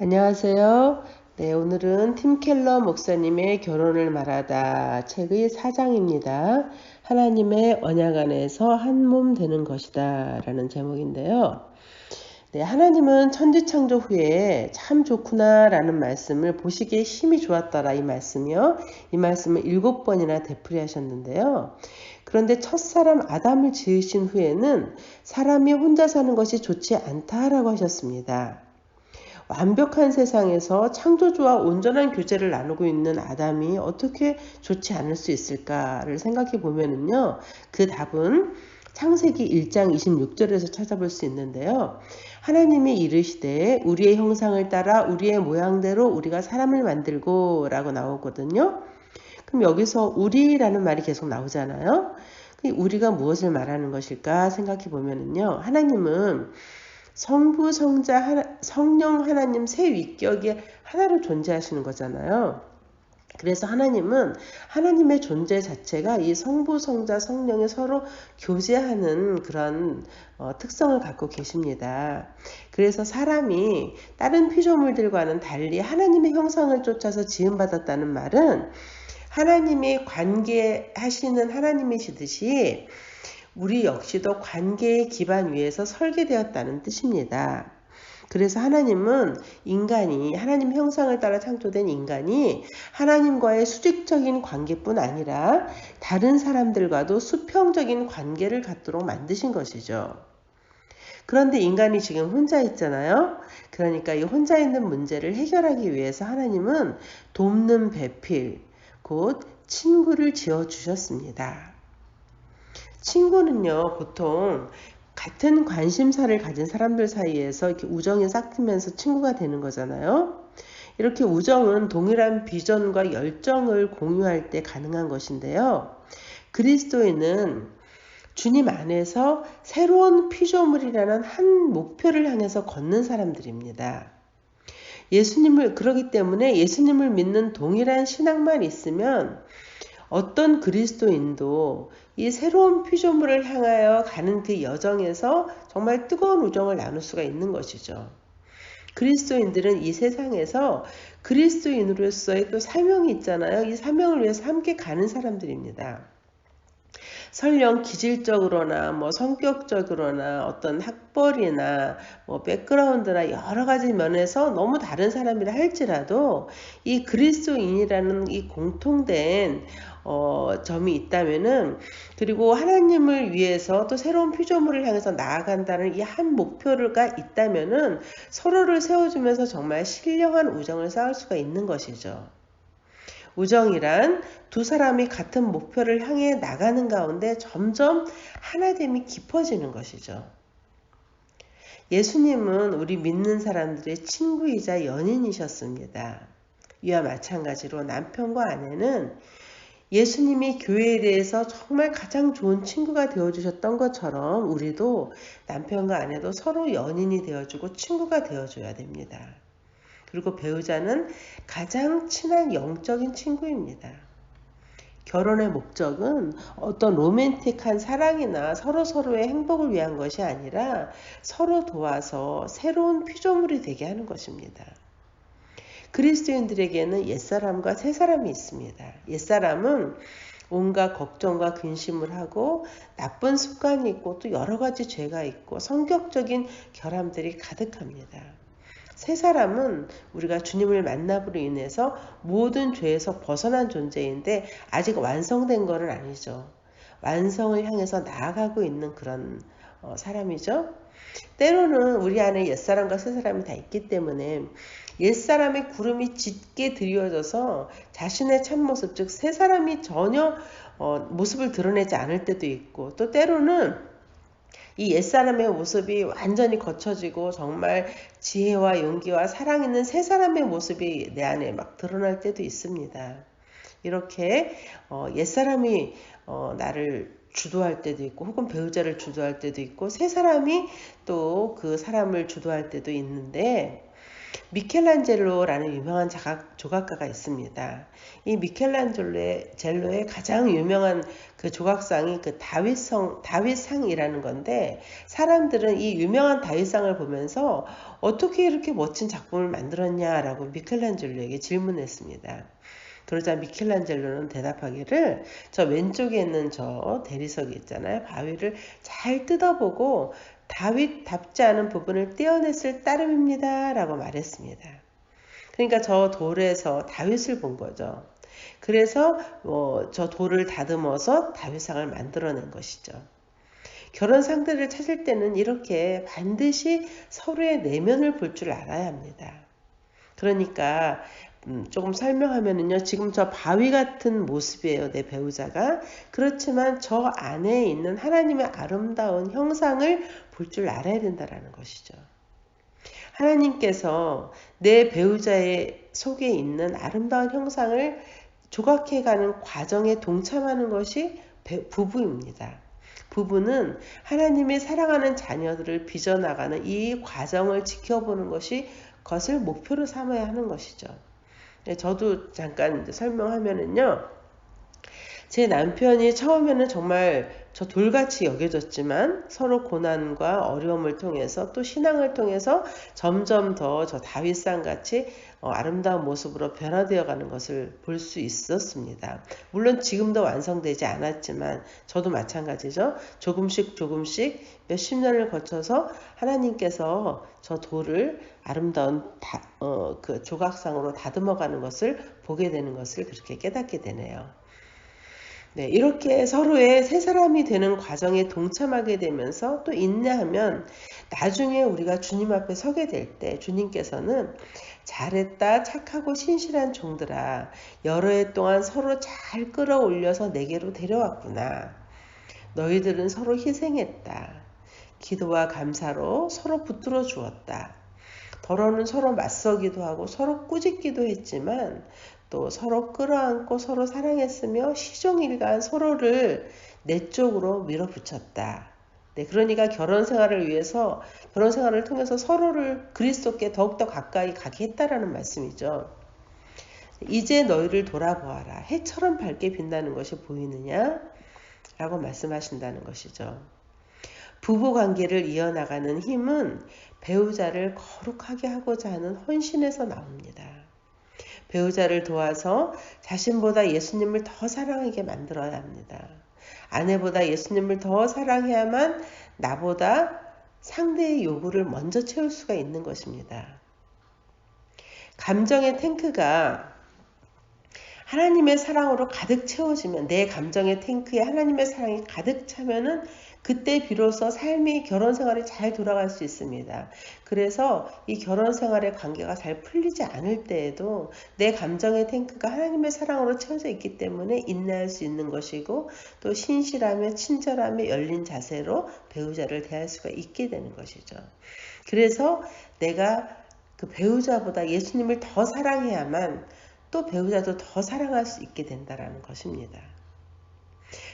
안녕하세요. 네, 오늘은 팀 켈러 목사님의 결혼을 말하다 책의 4장입니다. 하나님의 언약 안에서 한 몸 되는 것이다 라는 제목인데요. 네, 하나님은 천지창조 후에 참 좋구나 라는 말씀을 보시기에 힘이 좋았더라 이 말씀이요. 이 말씀을 7번이나 되풀이하셨는데요. 그런데 첫사람 아담을 지으신 후에는 사람이 혼자 사는 것이 좋지 않다라고 하셨습니다. 완벽한 세상에서 창조주와 온전한 교제를 나누고 있는 아담이 어떻게 좋지 않을 수 있을까를 생각해 보면은요, 그 답은 창세기 1장 26절에서 찾아볼 수 있는데요. 하나님이 이르시되 우리의 형상을 따라 우리의 모양대로 우리가 사람을 만들고 라고 나오거든요. 그럼 여기서 우리라는 말이 계속 나오잖아요. 우리가 무엇을 말하는 것일까 생각해 보면은요, 하나님은 성부, 성자, 성령 하나님 세 위격이 하나로 존재하시는 거잖아요. 그래서 하나님은 하나님의 존재 자체가 이 성부, 성자, 성령이 서로 교제하는 그런 특성을 갖고 계십니다. 그래서 사람이 다른 피조물들과는 달리 하나님의 형상을 쫓아서 지음받았다는 말은 하나님이 관계하시는 하나님이시듯이 우리 역시도 관계의 기반 위에서 설계되었다는 뜻입니다. 그래서 하나님은 인간이 하나님 형상을 따라 창조된 인간이 하나님과의 수직적인 관계뿐 아니라 다른 사람들과도 수평적인 관계를 갖도록 만드신 것이죠. 그런데 인간이 지금 혼자 있잖아요. 그러니까 이 혼자 있는 문제를 해결하기 위해서 하나님은 돕는 배필, 곧 친구를 지어 주셨습니다. 친구는요, 보통 같은 관심사를 가진 사람들 사이에서 이렇게 우정이 싹트면서 친구가 되는 거잖아요. 이렇게 우정은 동일한 비전과 열정을 공유할 때 가능한 것인데요. 그리스도인은 주님 안에서 새로운 피조물이라는 한 목표를 향해서 걷는 사람들입니다. 그러기 때문에 예수님을 믿는 동일한 신앙만 있으면 어떤 그리스도인도 이 새로운 피조물을 향하여 가는 그 여정에서 정말 뜨거운 우정을 나눌 수가 있는 것이죠. 그리스도인들은 이 세상에서 그리스도인으로서의 또 사명이 있잖아요. 이 사명을 위해서 함께 가는 사람들입니다. 설령 기질적으로나 성격적으로나 어떤 학벌이나 백그라운드나 여러 가지 면에서 너무 다른 사람이라 할지라도 이 그리스도인이라는 이 공통된 점이 있다면은, 그리고 하나님을 위해서 또 새로운 피조물을 향해서 나아간다는 이 한 목표가 있다면은 서로를 세워주면서 정말 신령한 우정을 쌓을 수가 있는 것이죠. 우정이란 두 사람이 같은 목표를 향해 나가는 가운데 점점 하나됨이 깊어지는 것이죠. 예수님은 우리 믿는 사람들의 친구이자 연인이셨습니다. 이와 마찬가지로 남편과 아내는 예수님이 교회에 대해서 정말 가장 좋은 친구가 되어주셨던 것처럼 우리도 남편과 아내도 서로 연인이 되어주고 친구가 되어줘야 됩니다. 그리고 배우자는 가장 친한 영적인 친구입니다. 결혼의 목적은 어떤 로맨틱한 사랑이나 서로서로의 행복을 위한 것이 아니라 서로 도와서 새로운 피조물이 되게 하는 것입니다. 그리스도인들에게는 옛사람과 새사람이 있습니다. 옛사람은 온갖 걱정과 근심을 하고 나쁜 습관이 있고 또 여러 가지 죄가 있고 성격적인 결함들이 가득합니다. 새 사람은 우리가 주님을 만남으로 인해서 모든 죄에서 벗어난 존재인데 아직 완성된 것은 아니죠. 완성을 향해서 나아가고 있는 그런 사람이죠. 때로는 우리 안에 옛사람과 새사람이 다 있기 때문에 옛사람의 구름이 짙게 드리워져서 자신의 참모습, 즉 새사람이 전혀 모습을 드러내지 않을 때도 있고, 또 때로는 이 옛사람의 모습이 완전히 거쳐지고 정말 지혜와 용기와 사랑 있는 새 사람의 모습이 내 안에 막 드러날 때도 있습니다. 이렇게 옛사람이 나를 주도할 때도 있고, 혹은 배우자를 주도할 때도 있고, 새 사람이 또 그 사람을 주도할 때도 있는데, 미켈란젤로라는 유명한 조각가가 있습니다. 이 미켈란젤로의 가장 유명한 그 조각상이 그 다윗상이라는 건데, 사람들은 이 유명한 다윗상을 보면서 어떻게 이렇게 멋진 작품을 만들었냐라고 미켈란젤로에게 질문했습니다. 그러자 미켈란젤로는 대답하기를, 저 왼쪽에 있는 저 대리석이 있잖아요. 바위를 잘 뜯어보고 다윗답지 않은 부분을 떼어냈을 따름입니다 라고 말했습니다. 그러니까 저 돌에서 다윗을 본 거죠. 그래서 저 돌을 다듬어서 다윗상을 만들어낸 것이죠. 결혼 상대를 찾을 때는 이렇게 반드시 서로의 내면을 볼 줄 알아야 합니다. 그러니까 조금 설명하면은요, 지금 저 바위 같은 모습이에요, 내 배우자가. 그렇지만 저 안에 있는 하나님의 아름다운 형상을 볼 줄 알아야 된다라는 것이죠. 하나님께서 내 배우자의 속에 있는 아름다운 형상을 조각해가는 과정에 동참하는 것이 부부입니다. 부부는 하나님이 사랑하는 자녀들을 빚어나가는 이 과정을 지켜보는 것을 목표로 삼아야 하는 것이죠. 저도 잠깐 설명하면은요, 제 남편이 처음에는 정말 저 돌같이 여겨졌지만 서로 고난과 어려움을 통해서 또 신앙을 통해서 점점 더 저 다윗상같이 아름다운 모습으로 변화되어 가는 것을 볼 수 있었습니다. 물론 지금도 완성되지 않았지만 저도 마찬가지죠. 조금씩 몇십 년을 거쳐서 하나님께서 저 돌을 아름다운 그 조각상으로 다듬어 가는 것을 보게 되는 것을 그렇게 깨닫게 되네요. 네, 이렇게 서로의 새 사람이 되는 과정에 동참하게 되면서 또 인내하면 나중에 우리가 주님 앞에 서게 될 때 주님께서는 잘했다, 착하고 신실한 종들아, 여러 해 동안 서로 잘 끌어올려서 내게로 데려왔구나. 너희들은 서로 희생했다. 기도와 감사로 서로 붙들어 주었다. 더러는 서로 맞서기도 하고 서로 꾸짖기도 했지만 또 서로 끌어안고 서로 사랑했으며 시종일관 서로를 내 쪽으로 밀어붙였다. 네, 그러니까 결혼 생활을 통해서 서로를 그리스도께 더욱더 가까이 가게 했다라는 말씀이죠. 이제 너희를 돌아보아라. 해처럼 밝게 빛나는 것이 보이느냐? 라고 말씀하신다는 것이죠. 부부 관계를 이어나가는 힘은 배우자를 거룩하게 하고자 하는 헌신에서 나옵니다. 배우자를 도와서 자신보다 예수님을 더 사랑하게 만들어야 합니다. 아내보다 예수님을 더 사랑해야만 나보다 상대의 요구를 먼저 채울 수가 있는 것입니다. 감정의 탱크가 하나님의 사랑으로 가득 채워지면, 내 감정의 탱크에 하나님의 사랑이 가득 차면은 그때 비로소 삶이, 결혼 생활이 잘 돌아갈 수 있습니다. 그래서 이 결혼 생활의 관계가 잘 풀리지 않을 때에도 내 감정의 탱크가 하나님의 사랑으로 채워져 있기 때문에 인내할 수 있는 것이고, 또 신실하며 친절하며 열린 자세로 배우자를 대할 수가 있게 되는 것이죠. 그래서 내가 그 배우자보다 예수님을 더 사랑해야만 또 배우자도 더 사랑할 수 있게 된다는 것입니다.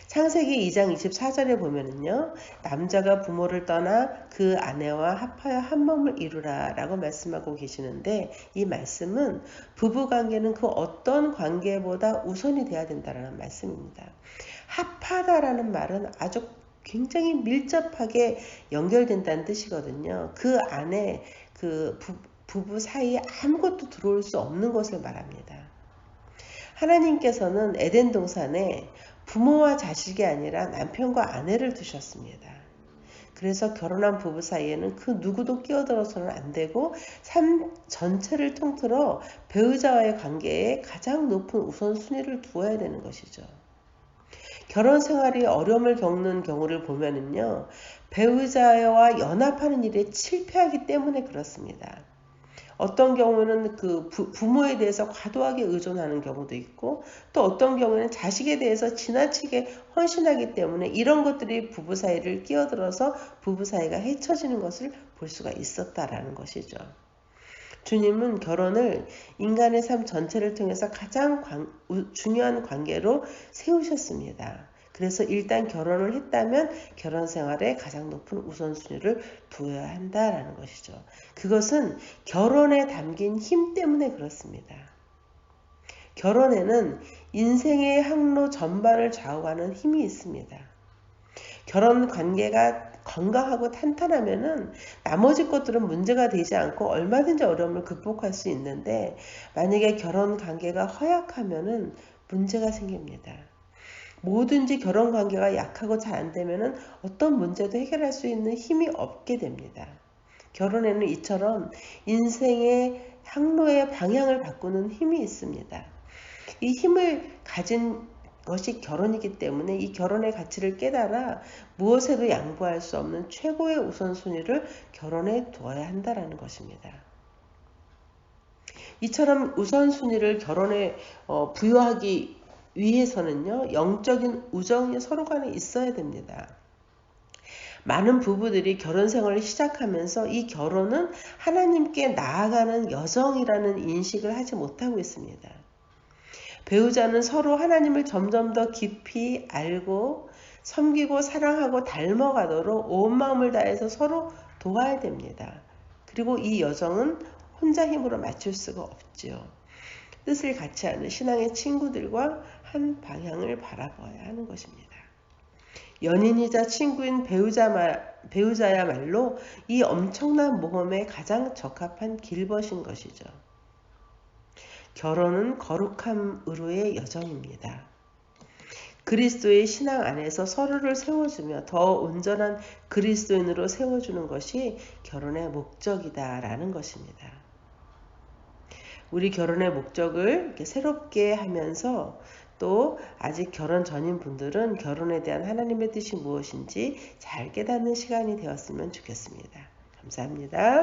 창세기 2장 24절에 보면은요, 남자가 부모를 떠나 그 아내와 합하여 한 몸을 이루라 라고 말씀하고 계시는데, 이 말씀은 부부관계는 그 어떤 관계보다 우선이 돼야 된다는 말씀입니다. 합하다라는 말은 아주 굉장히 밀접하게 연결된다는 뜻이거든요. 그 안에 그 부부 사이에 아무것도 들어올 수 없는 것을 말합니다. 하나님께서는 에덴 동산에 부모와 자식이 아니라 남편과 아내를 두셨습니다. 그래서 결혼한 부부 사이에는 그 누구도 끼어들어서는 안 되고 삶 전체를 통틀어 배우자와의 관계에 가장 높은 우선순위를 두어야 되는 것이죠. 결혼 생활이 어려움을 겪는 경우를 보면은요, 배우자와 연합하는 일에 실패하기 때문에 그렇습니다. 어떤 경우는 그 부모에 대해서 과도하게 의존하는 경우도 있고, 또 어떤 경우는 자식에 대해서 지나치게 헌신하기 때문에 이런 것들이 부부 사이를 끼어들어서 부부 사이가 헤쳐지는 것을 볼 수가 있었다라는 것이죠. 주님은 결혼을 인간의 삶 전체를 통해서 가장 중요한 관계로 세우셨습니다. 그래서 일단 결혼을 했다면 결혼 생활에 가장 높은 우선순위를 두어야 한다라는 것이죠. 그것은 결혼에 담긴 힘 때문에 그렇습니다. 결혼에는 인생의 항로 전반을 좌우하는 힘이 있습니다. 결혼 관계가 건강하고 탄탄하면은 나머지 것들은 문제가 되지 않고 얼마든지 어려움을 극복할 수 있는데, 만약에 결혼 관계가 허약하면은 문제가 생깁니다. 뭐든지 결혼 관계가 약하고 잘 안 되면은 어떤 문제도 해결할 수 있는 힘이 없게 됩니다. 결혼에는 이처럼 인생의 항로의 방향을 바꾸는 힘이 있습니다. 이 힘을 가진 것이 결혼이기 때문에 이 결혼의 가치를 깨달아 무엇에도 양보할 수 없는 최고의 우선순위를 결혼에 두어야 한다는 것입니다. 이처럼 우선순위를 결혼에 부여하기 위해서는요, 영적인 우정이 서로 간에 있어야 됩니다. 많은 부부들이 결혼 생활을 시작하면서 이 결혼은 하나님께 나아가는 여정이라는 인식을 하지 못하고 있습니다. 배우자는 서로 하나님을 점점 더 깊이 알고 섬기고 사랑하고 닮아가도록 온 마음을 다해서 서로 도와야 됩니다. 그리고 이 여정은 혼자 힘으로 맞출 수가 없지요. 뜻을 같이 하는 신앙의 친구들과 한 방향을 바라봐야 하는 것입니다. 연인이자 친구인 배우자야말로 이 엄청난 모험에 가장 적합한 길벗인 것이죠. 결혼은 거룩함으로의 여정입니다. 그리스도의 신앙 안에서 서로를 세워주며 더 온전한 그리스도인으로 세워주는 것이 결혼의 목적이다라는 것입니다. 우리 결혼의 목적을 이렇게 새롭게 하면서 또 아직 결혼 전인 분들은 결혼에 대한 하나님의 뜻이 무엇인지 잘 깨닫는 시간이 되었으면 좋겠습니다. 감사합니다.